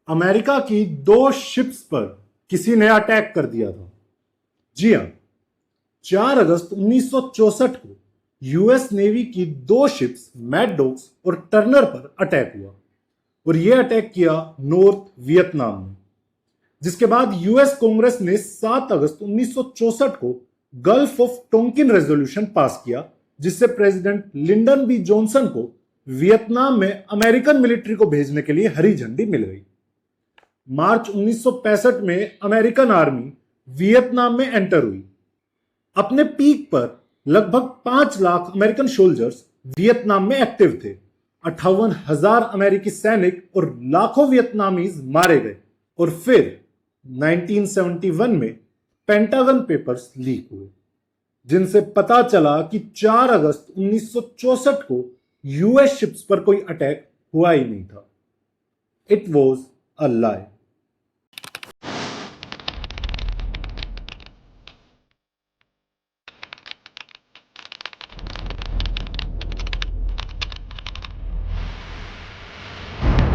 America की 2 ships पर किसी ने अटैक कर दिया था। जी हां, 4 अगस्त 1964 को यूएस नेवी की 2 शिप्स मैड डॉग्स और टर्नर पर अटैक हुआ और यह अटैक किया नॉर्थ वियतनाम में। जिसके बाद यूएस कांग्रेस ने 7 अगस्त 1964 को gulf of Tonkin resolution pass किया, जिससे प्रेसिडेंट लिंडन बी जॉनसन को वियतनाम में अमेरिकन मिलिट्री को भेजने के लिए हरी झंडी मिल गई। मार्च 1965 में अमेरिकन आर्मी वियतनाम में एंटर हुई। अपने पीक पर लगभग 5 लाख अमेरिकन सोल्जर्स वियतनाम में एक्टिव थे। 58,000 अमेरिकी सैनिक और लाखों वियतनामीज मारे गए और फिर 1971 में पेंटागन पेपर्स लीक हुए, जिनसे पता चला कि 4 अगस्त 1964 को यूएस शिप्स पर कोई अटैक हुआ ही नहीं था। It was a lie.